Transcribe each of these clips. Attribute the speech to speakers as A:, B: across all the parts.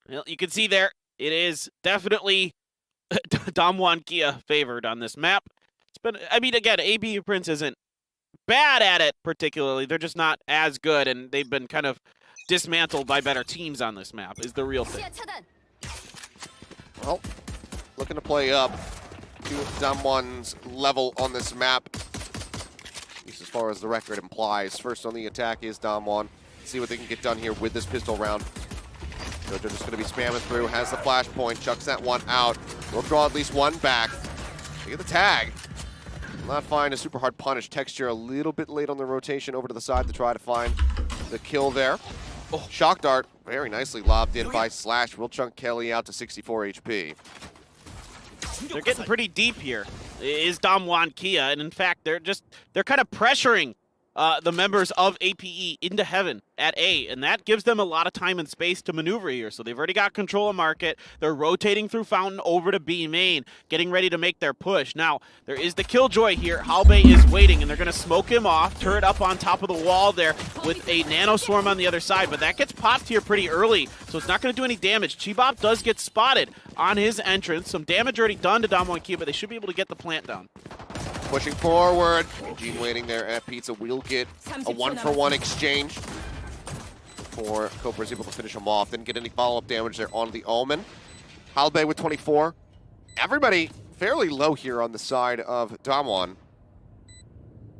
A: Well, you can see there, it is definitely DWG-Kia favored on this map. It's been, I mean, again, APE Prince isn't bad at it particularly. They're just not as good, and they've been kind of dismantled by better teams on this map is the real thing.
B: Well, looking to play up to DWG's level on this map, at least as far as the record implies. First on the attack is DWG. See what they can get done here with this pistol round. Jojo just going to be spamming through, has the flashpoint, chucks that one out. We'll draw at least one back. Look at the tag. Not find a super hard punish. Texture a little bit late on the rotation over to the side to try to find the kill there. Oh. Shock dart, very nicely lobbed in by Slash. Will chunk Kelly out to 64 HP.
A: They're getting pretty deep here. Is DWG-Kia, and in fact, they're kind of pressuring the members of APE into heaven at A, and that gives them a lot of time and space to maneuver here. So they've already got control of market. They're rotating through Fountain over to B main, getting ready to make their push. Now, there is the Killjoy here. Halbe is waiting, and they're going to smoke him off, turret up on top of the wall there with a Nano Swarm on the other side, but that gets popped here pretty early, so it's not going to do any damage. Chibop does get spotted on his entrance. Some damage already done to DWG-Kia, but they should be able to get the plant down.
B: Pushing forward. Eugene waiting there at Pizza. We'll get a one-for-one exchange before Cobra's able to finish him off. Didn't get any follow-up damage there on the Omen. Halbe with 24. Everybody fairly low here on the side of DWG.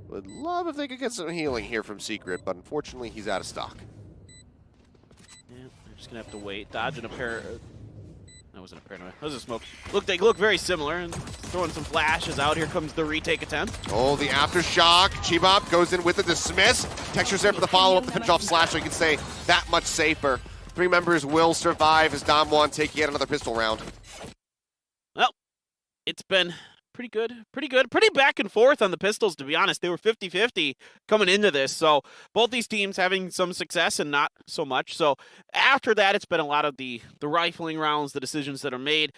B: Would love if they could get some healing here from Secret, but unfortunately he's out of stock.
A: Yeah, they're just going to have to wait. Dodging a pair... That wasn't a paranoia. That was a smoke. They look very similar, and throwing some flashes out. Here comes the retake attempt.
B: Oh, the aftershock. Chibop goes in with the dismiss. Texture's there for the follow-up to finish off Slash, so you can say that much safer. 3 members will survive as DWG take yet another pistol round.
A: Well, it's been pretty good. Pretty back and forth on the pistols, to be honest. They were 50-50 coming into this, so both these teams having some success and not so much. So after that, it's been a lot of the rifling rounds, the decisions that are made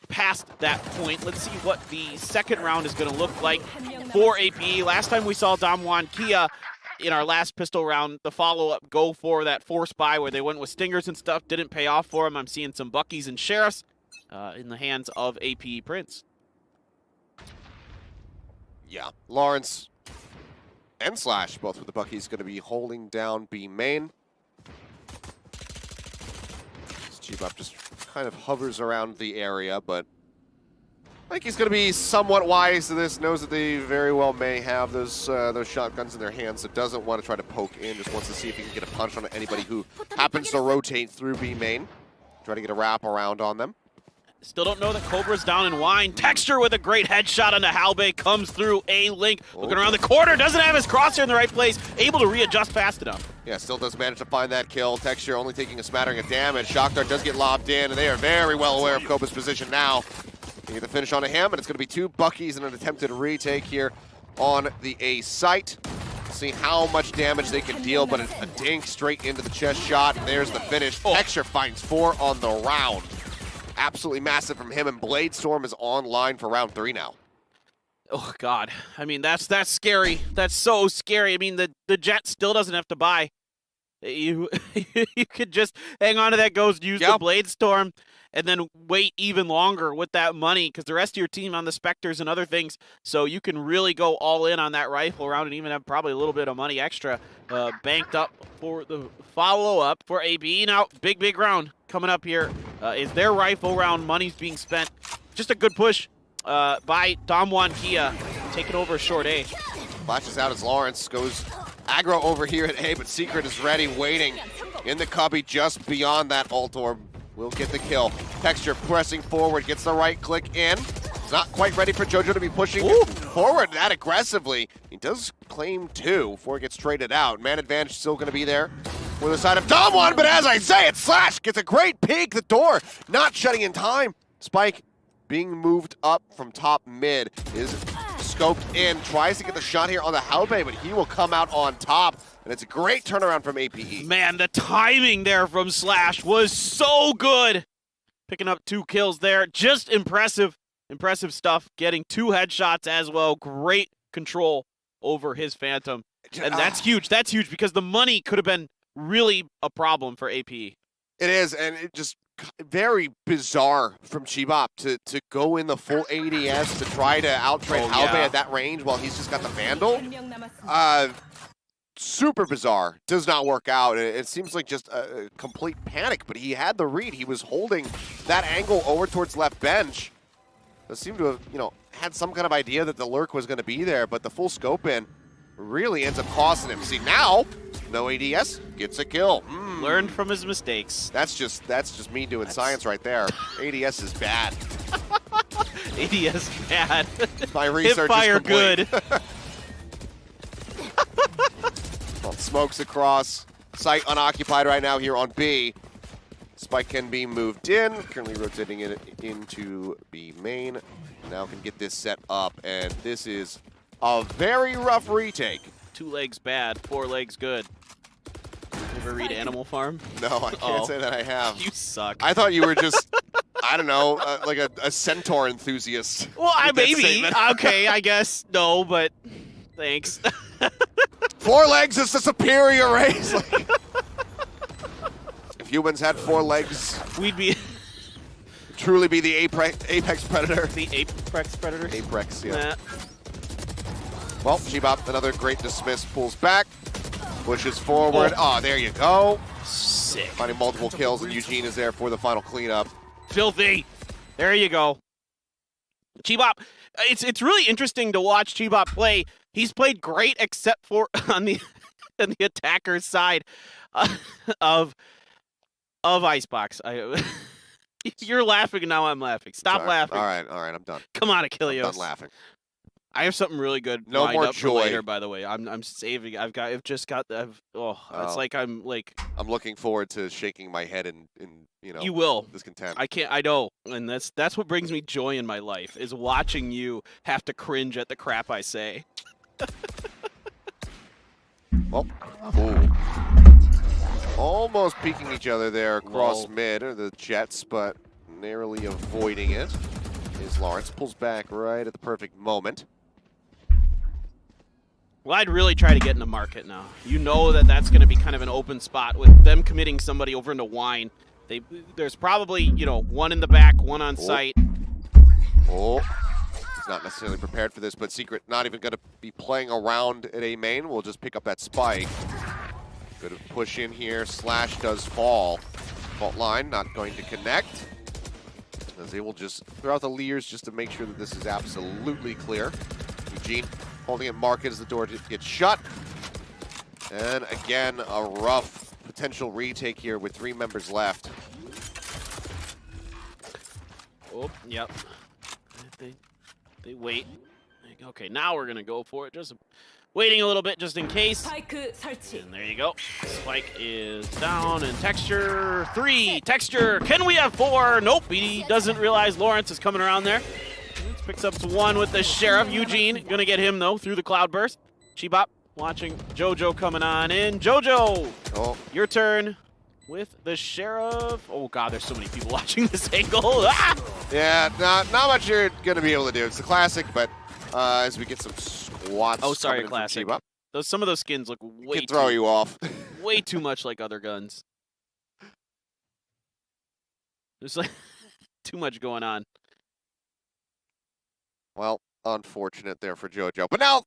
A: past that point. Let's see what the second round is going to look like for APE. Last time we saw DWG-Kia in our last pistol round, the follow-up go for that force buy where they went with stingers and stuff. Didn't pay off for them. I'm seeing some Buckies and Sheriffs in the hands of APE Prince.
B: Yeah, Lawrence and Slash, both with the Buckies, going to be holding down B main. Chibop just kind of hovers around the area, but I think he's going to be somewhat wise to this. Knows that they very well may have those shotguns in their hands, so doesn't want to try to poke in. Just wants to see if he can get a punch on anybody who happens to rotate through B main. Try to get a wrap around on them.
A: Still don't know that Cobra's down in wine. Texture with a great headshot onto Halbe comes through a link. Looking around the corner, doesn't have his crosshair in the right place. Able to readjust fast enough.
B: Yeah, still does manage to find that kill. Texture only taking a smattering of damage. Shock Dart does get lobbed in, and they are very well aware of Cobra's position now. They get the finish onto him, and it's going to be 2 Buckies and an attempted retake here on the A site. See how much damage they can deal, but a dink straight into the chest shot, and there's the finish. Texture finds 4 on the round. Absolutely massive from him, and Blade Storm is online for round 3 now.
A: Oh, God. I mean, that's scary. That's so scary. I mean, the Jet still doesn't have to buy. You could just hang on to that ghost, use the Blade Storm, and then wait even longer with that money, because the rest of your team on the Spectres and other things, so you can really go all in on that rifle round and even have probably a little bit of money extra banked up for the follow-up for APE. Now, big round coming up here is their rifle round. Money's being spent. Just a good push by DWG-Kia, taking over short A.
B: Flashes out as Lawrence goes aggro over here at A, but Secret is ready, waiting in the cubby just beyond that ult orb. Will get the kill. Texture pressing forward, gets the right click in. He's not quite ready for Jojo to be pushing forward that aggressively. He does claim 2 before it gets traded out. Man advantage still going to be there for the side of DWG, but as I say it, Slash gets a great peek. The door not shutting in time. Spike being moved up from top mid is scoped in, tries to get the shot here on the Halbe, but he will come out on top. And it's a great turnaround from APE.
A: Man, the timing there from Slash was so good. Picking up 2 kills there. Just impressive stuff. Getting 2 headshots as well. Great control over his Phantom. And that's huge. That's huge because the money could have been really a problem for APE.
B: It is, and it just very bizarre from Chibop to go in the full ADS to try to out-trade Albe at that range while he's just got the Vandal. Super bizarre. Does not work out. It seems like just a complete panic, but he had the read. He was holding that angle over towards left bench. It seemed to have, had some kind of idea that the lurk was going to be there, but the full scope in really ends up costing him. See, now, no ADS, gets a kill.
A: Learned from his mistakes.
B: That's just me doing science right there. ADS is bad.
A: ADS bad.
B: My research
A: Hipfire
B: is complete.
A: good.
B: Well, smokes across. Site unoccupied right now here on B. Spike can be moved in. Currently rotating it into B main. Now can get this set up, and this is a very rough retake.
A: 2 legs bad, 4 legs good. Ever read Animal Farm?
B: No, I can't say that I have.
A: You suck.
B: I thought you were just, I don't know, like a centaur enthusiast.
A: Well, maybe. Okay, I guess. No, but thanks.
B: 4 legs is the superior race. If humans had 4 legs,
A: we'd be
B: truly be the apex predator.
A: The apex predator?
B: Apex, yeah.
A: Nah.
B: Well, Chibop, another great dismiss, pulls back, pushes forward. Oh, there you go.
A: Sick.
B: Finding multiple kills, and Eugene is there for the final cleanup.
A: Filthy. There you go. Chibop, it's really interesting to watch Chibop play. He's played great except for on the attacker's side of Icebox. You're laughing now. I'm laughing. Stop laughing.
B: All right, I'm done.
A: Come on, Achilles.
B: I'm done laughing.
A: I have something really good.
B: No more
A: up
B: joy.
A: For later, by the way. I'm saving. It's like I'm like.
B: I'm looking forward to shaking my head in
A: You will.
B: Discontent.
A: I know, and that's what brings me joy in my life is watching you have to cringe at the crap I say.
B: Well, ooh. Almost peeking each other there across mid, or the Jets, but narrowly avoiding it is Lawrence. Pulls back right at the perfect moment.
A: Well, I'd really try to get in the market now. You know that's going to be kind of an open spot with them committing somebody over into wine. There's probably, one in the back, one on site.
B: Oh, he's not necessarily prepared for this, but Secret not even going to be playing around at A main. We'll just pick up that spike. Good push in here. Slash does fall. Fault line not going to connect. As they will just throw out the leers just to make sure that this is absolutely clear. Eugene holding it market as the door gets shut. And again, a rough potential retake here with 3 members left.
A: Oh, yep. They wait. Okay, now we're going to go for it. Just waiting a little bit just in case. And there you go. Spike is down, and Texture 3. Texture, can we have 4? Nope, he doesn't realize Lawrence is coming around there. Picks up 1 with the Sheriff. Eugene gonna get him though through the cloud burst. Chibop watching JoJo coming on in. JoJo, your turn with the Sheriff. Oh God, there's so many people watching this angle. Ah!
B: Yeah, not much you're gonna be able to do. It's a classic, but as we get some squats.
A: Oh, sorry, classic. Some of those skins look way
B: can throw you off.
A: Way too much like other guns. There's like too much going on.
B: Well, unfortunate there for JoJo. But now,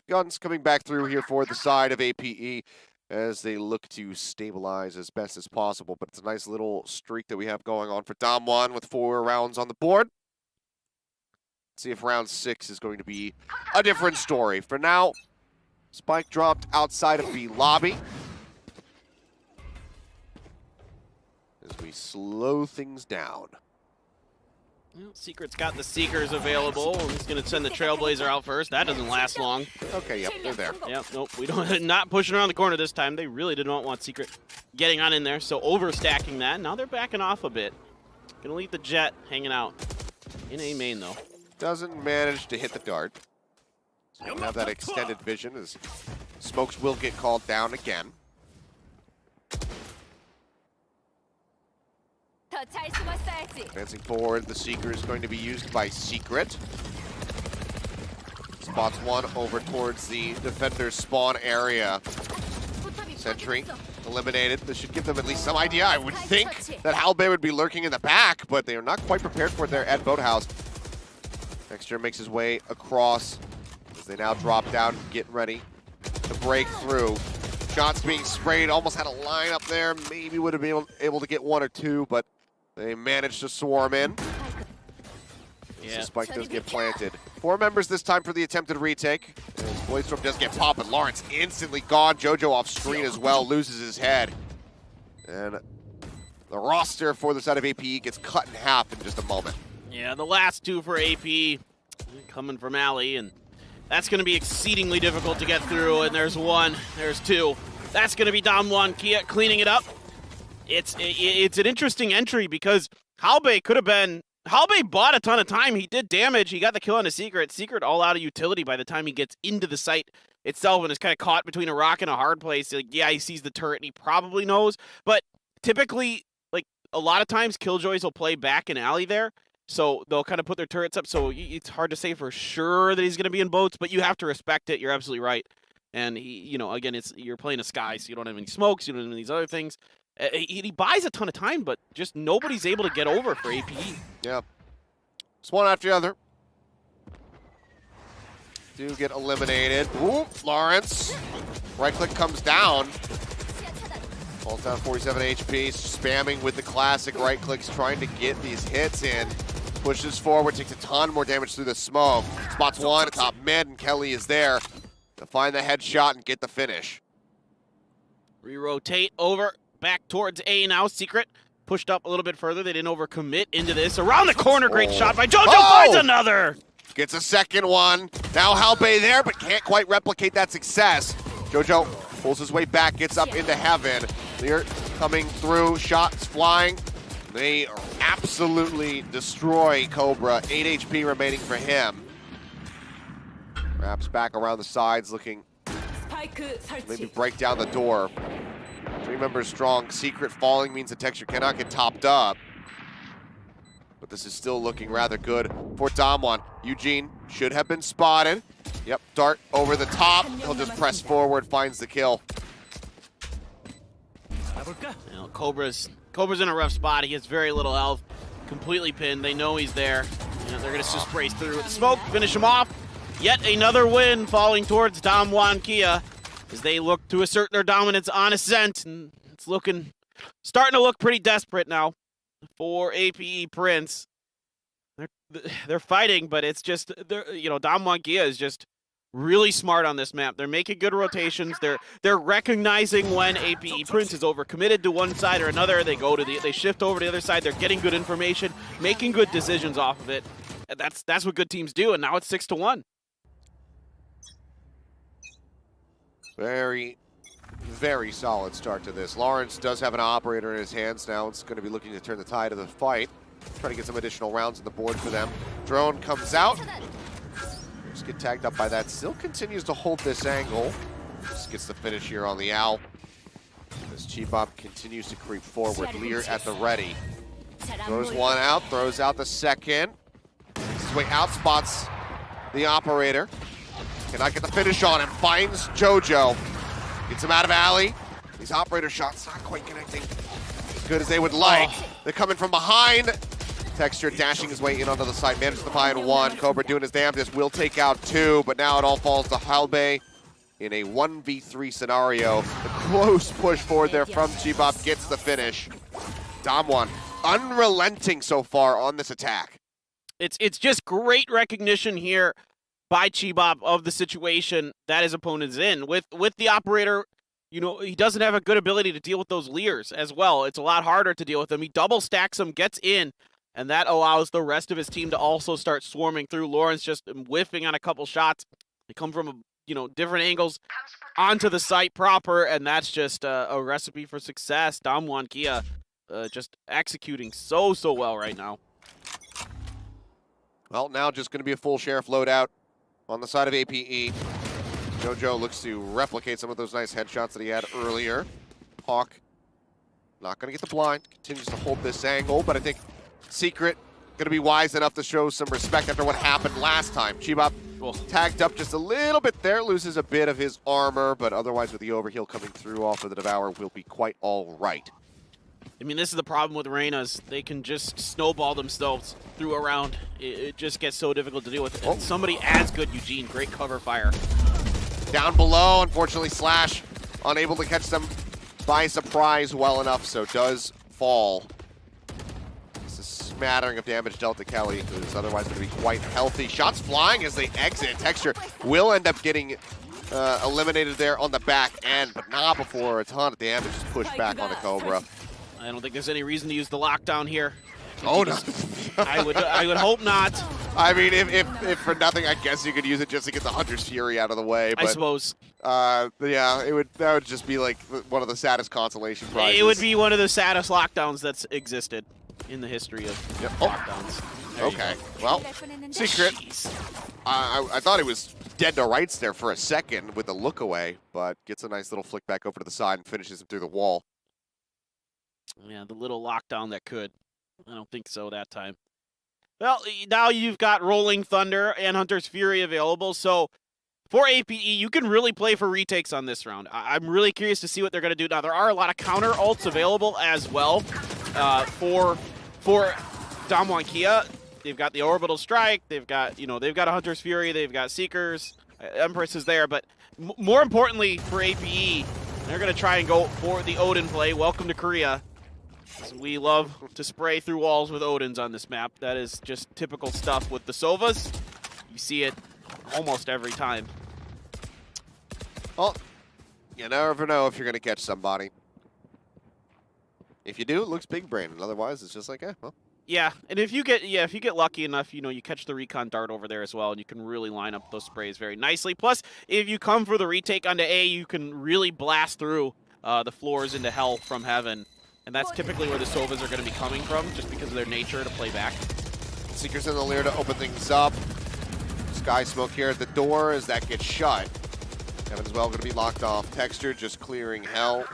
B: guns coming back through here for the side of APE as they look to stabilize as best as possible. But it's a nice little streak that we have going on for Dom1 with 4 rounds on the board. Let's see if round 6 is going to be a different story. For now, Spike dropped outside of B lobby. As we slow things down.
A: Well, Secret's got the Seekers available. He's going to send the Trailblazer out first. That doesn't last long.
B: Okay, yep, they're there.
A: Yep, nope, we don't. Not pushing around the corner this time. They really did not want Secret getting on in there, so overstacking that. Now they're backing off a bit. Going to leave the Jet hanging out in A main, though.
B: Doesn't manage to hit the dart. So you don't have that extended vision as smokes will get called down again. Advancing forward, the Seeker is going to be used by Secret. Spots 1 over towards the defender's spawn area. Sentry eliminated. This should give them at least some idea. I would think that Halbei would be lurking in the back, but they are not quite prepared for it there at Boathouse. Texture makes his way across as they now drop down, getting ready to break through. Shots being sprayed, almost had a line up there. Maybe would have been able to get one or two, but they managed to swarm in. Yeah. The spike does get planted. 4 members this time for the attempted retake. Blazestorm does get popped, but Lawrence instantly gone. JoJo off screen as well, loses his head. And the roster for the side of APE gets cut in half in just a moment.
A: Yeah, the last 2 for APE coming from Alley, and that's going to be exceedingly difficult to get through. And there's 1, there's 2. That's going to be DWG-Kia cleaning it up. It's an interesting entry because Halbei could have been. Halbei bought a ton of time. He did damage. He got the kill on a Secret. Secret all out of utility by the time he gets into the site itself and is kind of caught between a rock and a hard place. Like, yeah, he sees the turret and he probably knows. But typically, like, a lot of times, Killjoys will play back in Alley there. So they'll kind of put their turrets up. So it's hard to say for sure that he's going to be in boats, but you have to respect it. You're absolutely right. And, he, again, you're playing a Sky, so you don't have any smokes. You don't have any of these other things. He buys a ton of time, but just nobody's able to get over for APE.
B: Yeah. It's one after the other. Do get eliminated. Ooh, Lawrence. Right click comes down. Falls down 47 HP. Spamming with the classic right clicks, trying to get these hits in. Pushes forward, takes a ton more damage through the smoke. Spots one, top mid, and Kelly is there to find the headshot and get the finish.
A: Re-rotate over. Back towards A now. Secret pushed up a little bit further. They didn't overcommit into this. Around the corner, great shot by JoJo. Finds another.
B: Gets a second one. Now Halbei there, but can't quite replicate that success. JoJo pulls his way back, gets up into heaven. Lear coming through, shots flying. They absolutely destroy Cobra. 8 HP remaining for him. Wraps back around the sides, looking maybe break down the door. 3 members strong. Secret falling means the Texture cannot get topped up. But this is still looking rather good for Damwon. Eugene should have been spotted. Yep, dart over the top. He'll just press forward, finds the kill.
A: Cobra's in a rough spot. He has very little health. Completely pinned. They know he's there. They're going to just race through with the smoke, finish him off. Yet another win falling towards DWG-Kia as they look to assert their dominance on Ascent. And it's starting to look pretty desperate now for APE Prince. They're fighting, but it's just, DWG-Kia is just really smart on this map. They're making good rotations. They're recognizing when APE Prince is overcommitted to one side or another. They shift over to the other side. They're getting good information, making good decisions off of it. And that's what good teams do. And now it's 6-1.
B: Very, very solid start to this. Lawrence does have an operator in his hands now. It's going to be looking to turn the tide of the fight. Try to get some additional rounds on the board for them. Drone comes out. Just get tagged up by that. Still continues to hold this angle. Just gets the finish here on the Owl. As Chibop continues to creep forward. Lear at the ready. Throws one out, throws out the second. His way out, spots the operator. Cannot get the finish on him. Finds JoJo. Gets him out of alley. These operator shots not quite connecting as good as they would like. They're coming from behind. Texture dashing his way in onto the side. Manages to find one. Cobra doing his damnedest. Will take out 2, but now it all falls to Halbei in a 1v3 scenario. The close push forward there from Chibop gets the finish. Damwon unrelenting so far on this attack.
A: It's just great recognition here by Chibop of the situation that his opponent is in. With the operator, he doesn't have a good ability to deal with those Lears as well. It's a lot harder to deal with them. He double stacks them, gets in, and that allows the rest of his team to also start swarming through. Lawrence just whiffing on a couple shots. They come from, different angles onto the site proper, and that's just a recipe for success. DWG-Kia just executing so well right now.
B: Well, now just going to be a full sheriff loadout on the side of APE. JoJo looks to replicate some of those nice headshots that he had earlier. Hawk not going to get the blind. Continues to hold this angle, but I think Secret going to be wise enough to show some respect after what happened last time. Chibop
A: Cool.
B: Tagged up just a little bit there, loses a bit of his armor, but otherwise with the overheal coming through off of the Devour will be quite all right.
A: I mean, this is the problem with Reynas. They can just snowball themselves through a round. It just gets so difficult to deal with. And somebody as good, Eugene, great cover fire.
B: Down below, unfortunately, Slash unable to catch them by surprise well enough, so does fall. It's a smattering of damage dealt to Kelly, who is otherwise going to be quite healthy. Shots flying as they exit. Texture will end up getting eliminated there on the back end, but not before a ton of damage is pushed back onto Cobra.
A: I don't think there's any reason to use the lockdown here.
B: Oh, no.
A: I would hope not.
B: I mean, if for nothing, I guess you could use it just to get the Hunter's Fury out of the way. But,
A: I suppose.
B: Yeah, that would just be like one of the saddest consolation prizes.
A: It would be one of the saddest lockdowns that's existed in the history of lockdowns.
B: Okay, well, Secret. I thought he was dead to rights there for a second with a look away, but gets a nice little flick back over to the side and finishes him through the wall.
A: Yeah, the little lockdown that could. I don't think so that time. Well, now you've got Rolling Thunder and Hunter's Fury available, so for APE, you can really play for retakes on this round. I'm really curious to see what they're going to do. Now, there are a lot of counter ults available as well for DWG-Kia. They've got the Orbital Strike, they've got a Hunter's Fury, they've got Seekers, Empress is there, but more importantly for APE, they're going to try and go for the Odin play. Welcome to Korea. We love to spray through walls with Odins on this map. That is just typical stuff with the Sovas. You see it almost every time.
B: Well, you never know if you're going to catch somebody. If you do, it looks big brain, and otherwise it's just like, well.
A: Yeah, and if you get lucky enough, you catch the recon dart over there as well, and you can really line up those sprays very nicely. Plus, if you come for the retake onto A, you can really blast through the floors into hell from heaven. And that's typically where the Sovas are going to be coming from, just because of their nature to play back.
B: Seekers in the Lear to open things up. Sky Smoke here at the door as that gets shut. Kevin as well going to be locked off. Texture just clearing hell.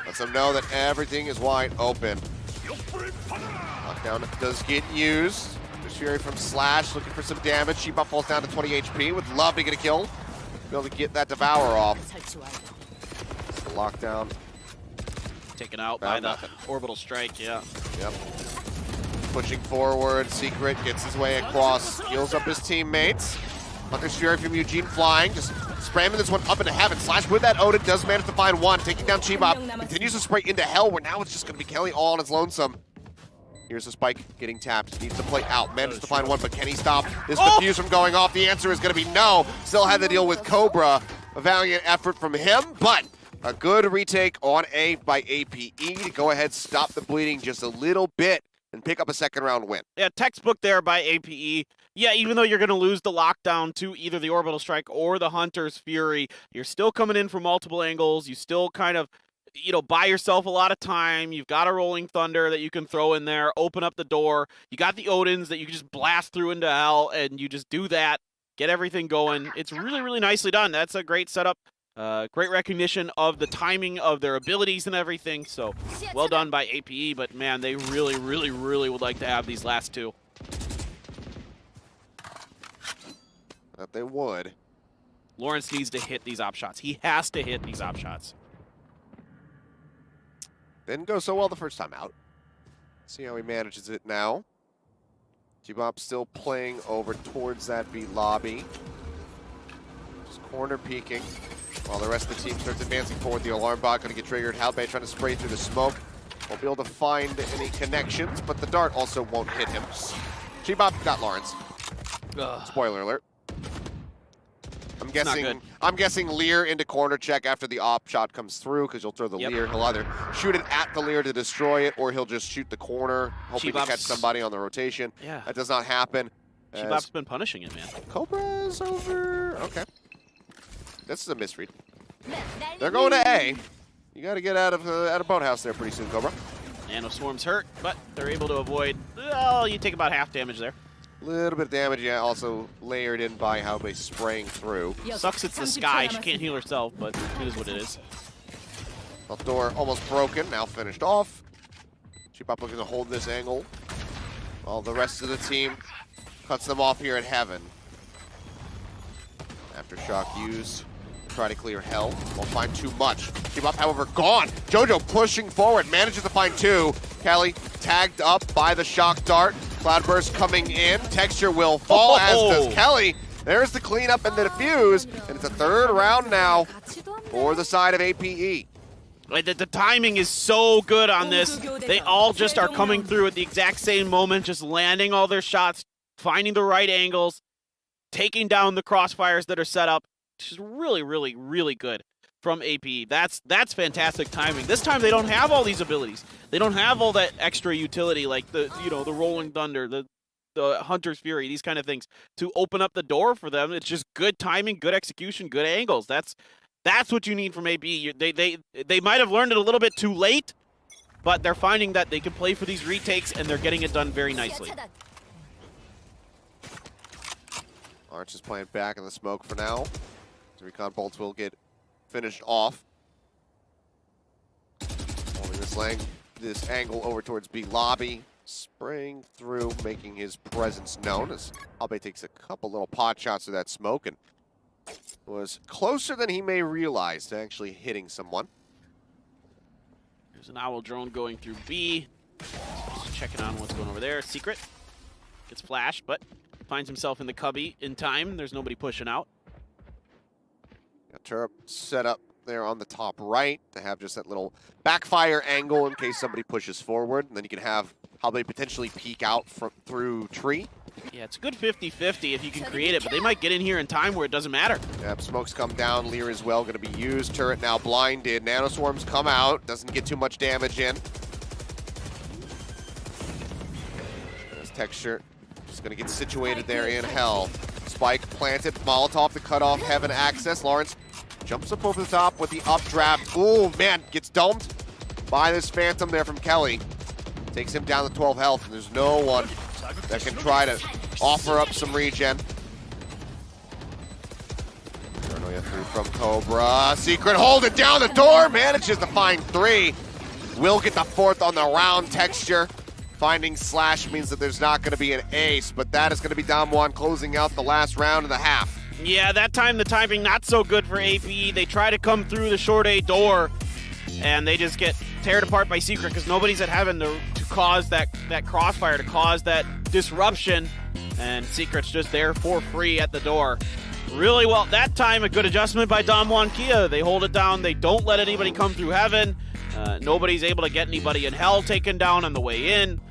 B: Lets them know that everything is wide open. Lockdown does get used. There's Fury from Slash looking for some damage. Sheepop falls down to 20 HP. Would love to get a kill. Be able to get that Devour off. The lockdown.
A: Taken out by the Orbital Strike, yeah.
B: Yep. Pushing forward, Secret gets his way across, heals up his teammates. Hunter's Fury from Eugene flying, just spramming this one up into heaven. Slash with that Odin does manage to find one, taking down Chibop. Continues to spray into hell, where now it's just going to be Kelly all on his lonesome. Here's the spike getting tapped, needs to play out, manages to find one, but can he stop this defuse from going off? The answer is going to be no. Still had to deal with Cobra. A valiant effort from him, but a good retake on A by APE to go ahead, stop the bleeding just a little bit, and pick up a second round win.
A: Yeah, textbook there by APE. Yeah, even though you're going to lose the lockdown to either the Orbital Strike or the Hunter's Fury, you're still coming in from multiple angles. You still kind of, buy yourself a lot of time. You've got a Rolling Thunder that you can throw in there, open up the door. You got the Odins that you can just blast through into hell, and you just do that, get everything going. It's really, really nicely done. That's a great setup. Great recognition of the timing of their abilities and everything, so well done by APE, but man, they really, really, really would like to have these last two.
B: That they would.
A: Lawrence needs to hit these op shots. He has to hit these op shots.
B: Didn't go so well the first time out. See how he manages it now. G-Bop still playing over towards that B lobby. Just corner peeking. While the rest of the team starts advancing forward, the alarm bot going to get triggered. Halbay trying to spray through the smoke. Won't be able to find any connections, but the dart also won't hit him. G-Bop got Lawrence. Spoiler alert. I'm guessing Lear into corner check after the op shot comes through, because you'll throw the Lear. He'll either shoot it at the Lear to destroy it, or he'll just shoot the corner, hoping to catch somebody on the rotation.
A: Yeah.
B: That does not happen.
A: Chibop's been punishing it, man.
B: Cobra's over. Okay. This is a misread. They're going to A. You got to get out of Boathouse there pretty soon, Cobra.
A: Nano Swarm's hurt, but they're able to avoid. Well, you take about half damage there.
B: A little bit of damage, yeah, also layered in by how they spraying through.
A: Sucks it's the Sky. She can't heal herself, but it is what it is.
B: Left door almost broken, now finished off. Chibop looking to hold this angle, while the rest of the team cuts them off here at Heaven. Aftershock used to try to clear Hell. Won't find too much. Keep up, however, gone. Jojo pushing forward, manages to find two. Kelly tagged up by the shock dart. Cloudburst coming in. Texture will fall, as does Kelly. There's the cleanup and the defuse, and it's a third round now for the side of APE.
A: The timing is so good on this. They all just are coming through at the exact same moment, just landing all their shots, finding the right angles, taking down the crossfires that are set up. Which is really, really, really good from APE. That's fantastic timing. This time they don't have all these abilities. They don't have all that extra utility like the Rolling Thunder, the Hunter's Fury, these kind of things to open up the door for them. It's just good timing, good execution, good angles. That's what you need from APE. They might have learned it a little bit too late, but they're finding that they can play for these retakes and they're getting it done very nicely.
B: Arch is playing back in the smoke for now. Recon bolts will get finished off. Holding this angle over towards B lobby. Spraying through, making his presence known as APE takes a couple little pot shots of that smoke and was closer than he may realize to actually hitting someone.
A: There's an owl drone going through B. Just checking on what's going over there. Secret gets flashed, but finds himself in the cubby in time. There's nobody pushing out.
B: Got Turp set up there on the top right to have just that little backfire angle in case somebody pushes forward. And then you can have how they potentially peek out through tree.
A: Yeah, it's a good 50-50 if you can create it, but they might get in here in time where it doesn't matter.
B: Yep, smokes come down. Lear as well going to be used. Turret now blinded. Nanoswarms come out. Doesn't get too much damage in. There's Texture. Just going to get situated there in Hell. Spike planted. Molotov to cut off Heaven access. Lawrence jumps up over the top with the updraft. Ooh, man, gets domed by this Phantom there from Kelly. Takes him down to 12 health, and there's no one that can try to offer up some regen. Paranoia through from Cobra. Secret holding down the door, manages to find three. Will get the fourth on the round. Texture finding Slash means that there's not going to be an ace, but that is going to be Damwon closing out the last round and a half.
A: Yeah, that time the timing not so good for APE. They try to come through the short A door, and they just get teared apart by Secret because nobody's at Heaven to cause that crossfire, to cause that disruption, and Secret's just there for free at the door. Really well, that time a good adjustment by DWG-Kia. They hold it down, they don't let anybody come through Heaven. Nobody's able to get anybody in Hell taken down on the way in.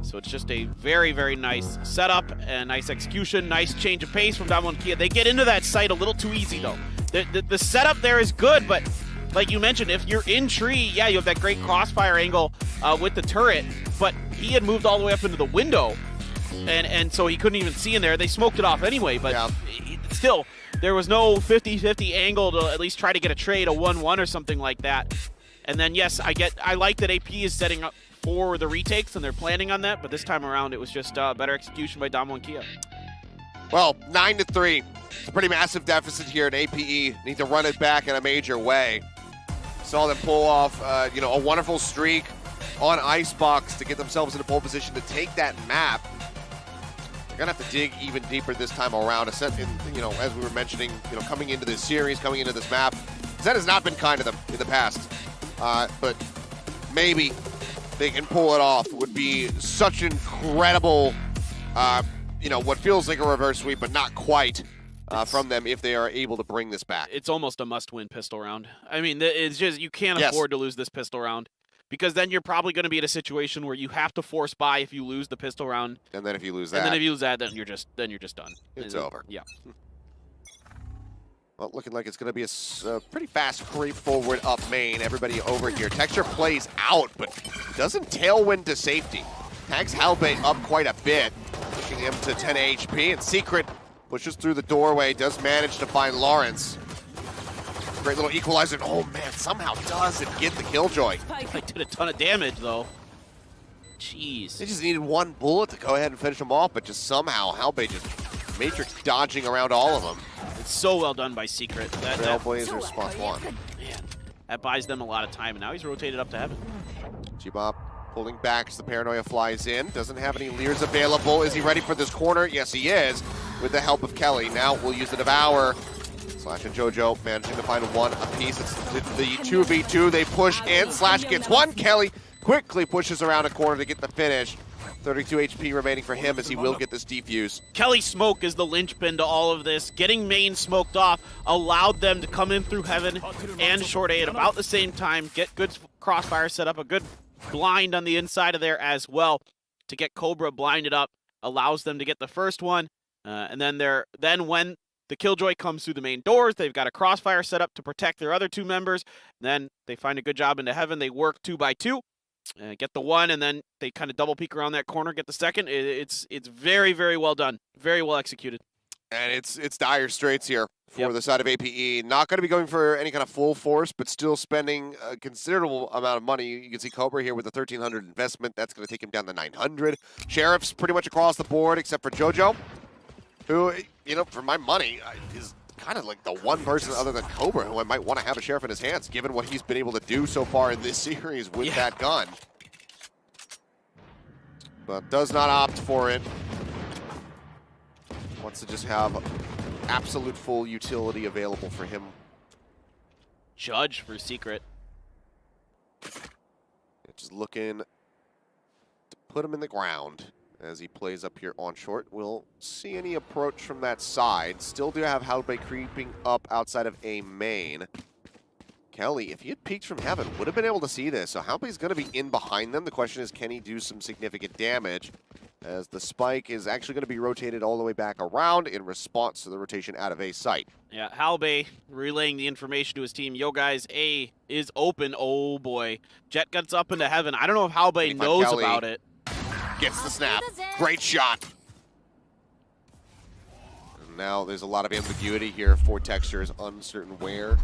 A: So it's just a very, very nice setup and nice execution, nice change of pace from DWG-Kia. They get into that site a little too easy though. The setup there is good, but like you mentioned, if you're in tree, yeah, you have that great crossfire angle with the turret, but he had moved all the way up into the window, and so he couldn't even see in there. They smoked it off anyway, but yeah, still, there was no 50-50 angle to at least try to get a trade, a 1-1 or something like that. And then, yes, I like that AP is setting up for the retakes, and they're planning on that, but this time around, it was just better execution by DWG-Kia.
B: Well, 9-3. It's a pretty massive deficit here at APE. Need to run it back in a major way. Saw them pull off, a wonderful streak on Icebox to get themselves in a pole position to take that map. They're gonna have to dig even deeper this time around. Ascent, as we were mentioning, coming into this series, coming into this map, Ascent has not been kind to them in the past. But maybe they can pull it off. It would be such an incredible, what feels like a reverse sweep, but not quite. From them if they are able to bring this back.
A: It's almost a must-win pistol round. I mean, it's just, you can't afford to lose this pistol round, because then you're probably going to be in a situation where you have to force buy if you lose the pistol round.
B: And then if you lose that.
A: And then if you lose that, then you're just done.
B: It's over.
A: Yeah.
B: Well, looking like it's going to be a pretty fast creep forward up main. Everybody over here. Texture plays out, but doesn't tailwind to safety. Tags Halbait up quite a bit, pushing him to 10 HP, and Secret pushes through the doorway, does manage to find Lawrence. Great little equalizer. Oh man, somehow doesn't get the killjoy.
A: I did a ton of damage though. Jeez.
B: They just needed one bullet to go ahead and finish them off, but just somehow Halbait just matrix dodging around all of them.
A: It's so well done by Secret.
B: Trailblazer spot one.
A: Man, that buys them a lot of time, and now he's rotated up to Heaven.
B: G-Bop pulling back as the Paranoia flies in. Doesn't have any Lears available. Is he ready for this corner? Yes, he is, with the help of Kelly. Now we'll use the Devour Slash and JoJo managing to find one apiece. It's the 2v2. They push in. Slash gets one. Kelly quickly pushes around a corner to get the finish. 32 HP remaining for him as he will get this defuse.
A: Kelly's smoke is the linchpin to all of this. Getting main smoked off allowed them to come in through Heaven and Short A at about the same time, get good crossfire set up, a good blind on the inside of there as well to get Cobra blinded up, allows them to get the first one. And then when the Killjoy comes through the main doors, they've got a crossfire set up to protect their other two members. Then they find a good job into Heaven. They work 2 by 2. Get the one, and then they kind of double peek around that corner, get the second. It's very, very well done. Very well executed.
B: And it's dire straits here for the side of APE. Not going to be going for any kind of full force, but still spending a considerable amount of money. You can see Cobra here with a 1,300 investment. That's going to take him down to 900. Sheriff's pretty much across the board, except for JoJo, who, you know, for my money, is kind of like the one person other than Cobra who I might want to have a Sheriff in his hands, given what he's been able to do so far in this series with that gun. But does not opt for it. Wants to just have absolute full utility available for him.
A: Judge for Secret.
B: Just looking to put him in the ground as he plays up here on short. We'll see any approach from that side. Still do have Halbay creeping up outside of A main. Kelly, if he had peeked from Heaven, would have been able to see this. So Halbay's going to be in behind them. The question is, can he do some significant damage? As the spike is actually going to be rotated all the way back around in response to the rotation out of A site.
A: Yeah, Halbay relaying the information to his team. Yo, guys, A is open. Oh, boy. Jet gets up into Heaven. I don't know if Halbay knows
B: Kelly
A: about it.
B: Gets the snap. Great shot. And now there's a lot of ambiguity here for Texture, is uncertain where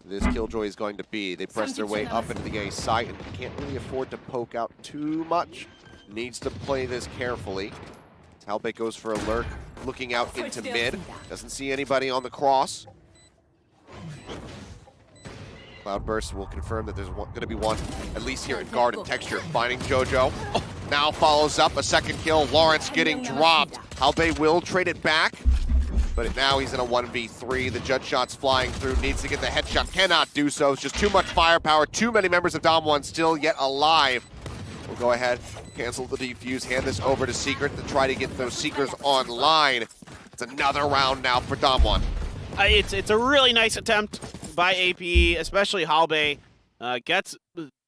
B: this Killjoy is going to be. They press their way up into the A site and can't really afford to poke out too much. Needs to play this carefully. Halbay goes for a lurk, looking out into mid. Doesn't see anybody on the cross. Cloudburst will confirm that there's going to be one, at least here in guard and Texture, finding JoJo. Now follows up a second kill. Lawrence getting dropped. Halbay will trade it back, but now he's in a 1v3. The judge shot's flying through, needs to get the headshot, cannot do so. It's just too much firepower. Too many members of Dom 1 still yet alive. We'll go ahead, cancel the defuse, hand this over to Secret to try to get those Seekers online. It's another round now for Dom 1.
A: It's a really nice attempt by APE, especially Halbay. Gets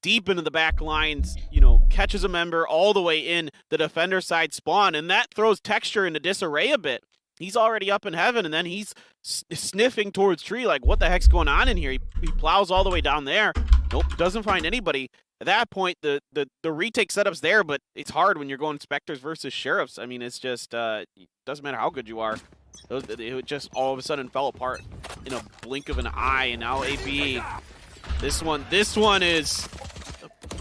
A: deep into the back lines, you know, catches a member all the way in the defender side spawn, and that throws Texture into disarray a bit. He's already up in Heaven, and then he's sniffing towards tree like, what the heck's going on in here? He plows all the way down there. Nope, doesn't find anybody. At that point, the retake setup's there, but it's hard when you're going Spectres versus Sheriffs. I mean, it's just, it doesn't matter how good you are. It just all of a sudden fell apart in a blink of an eye, and now APE, this one is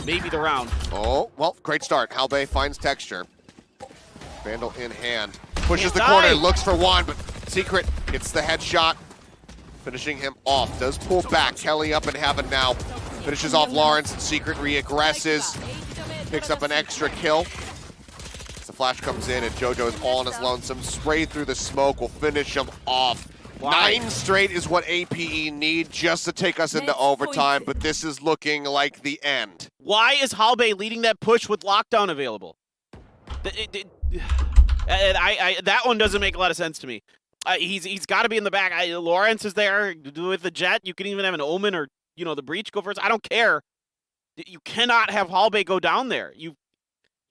A: maybe the round.
B: Oh, well, great start. Halbay finds Texture. Vandal in hand. Pushes the corner, looks for one, but Secret gets the headshot, finishing him off. Does pull back. Kelly up in Heaven now. Finishes off Lawrence, and Secret re-aggresses. Picks up an extra kill. As the flash comes in, and JoJo is all on his lonesome. Spray through the smoke will finish him off. 9 straight is what APE need just to take us into overtime, but this is looking like the end.
A: Why is Halbay leading that push with lockdown available? That one doesn't make a lot of sense to me. He's got to be in the back. Lawrence is there with the jet. You can even have an Omen or, you know, the breach go first. I don't care. You cannot have Halbay go down there. You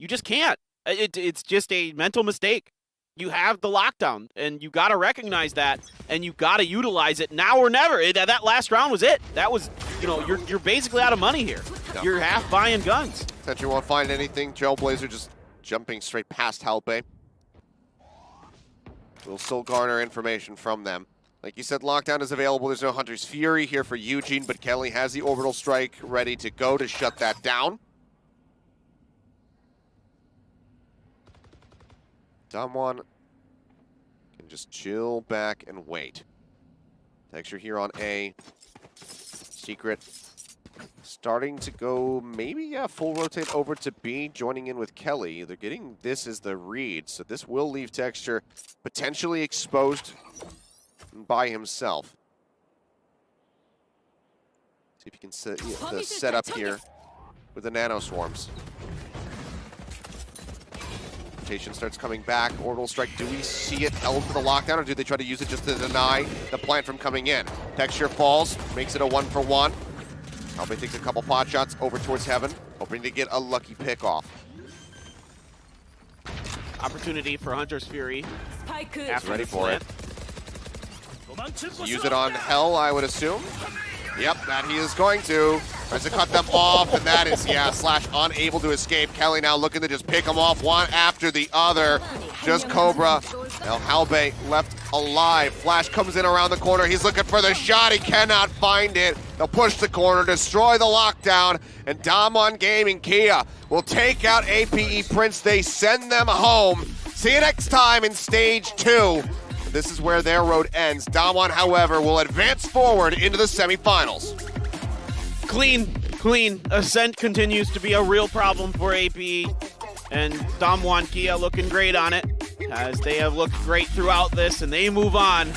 A: just can't. It's just a mental mistake. You have the lockdown, and you got to recognize that, and you got to utilize it now or never. That last round was it. That was, you know, you're basically out of money here. Yep. You're half buying guns.
B: Sentry won't find anything. Trailblazer just jumping straight past Halbay. We'll still garner information from them. Like you said, lockdown is available. There's no Hunter's Fury here for Eugene, but Kelly has the orbital strike ready to go to shut that down. Dom 1 can just chill back and wait. Texture here on A. Secret starting to go maybe, yeah, full rotate over to B, joining in with Kelly. They're getting this as the read, so this will leave Texture potentially exposed by himself. See if you can set the setup here with the nano swarms. Rotation starts coming back. Orbital strike. Do we see it held for the lockdown, or do they try to use it just to deny the plant from coming in? Texture falls, makes it a 1-for-1. Albe takes a couple pot shots over towards Heaven, hoping to get a lucky pick off.
A: Opportunity for Hunter's Fury.
B: He's ready for it. Use it on Hell, I would assume. Yep, that he is going to. Tries to cut them off, and that is, yeah, Slash unable to escape. Kelly now looking to just pick them off one after the other. Just Cobra. Now Halbe left alive. Flash comes in around the corner. He's looking for the shot. He cannot find it. They'll push the corner, destroy the lockdown, and Damwon Gaming Kia will take out APE Prince. They send them home. See you next time in Stage 2. This is where their road ends. Damwon, however, will advance forward into the semifinals.
A: Clean. Ascent continues to be a real problem for APE, and Damwon Kia looking great on it, as they have looked great throughout this, and they move on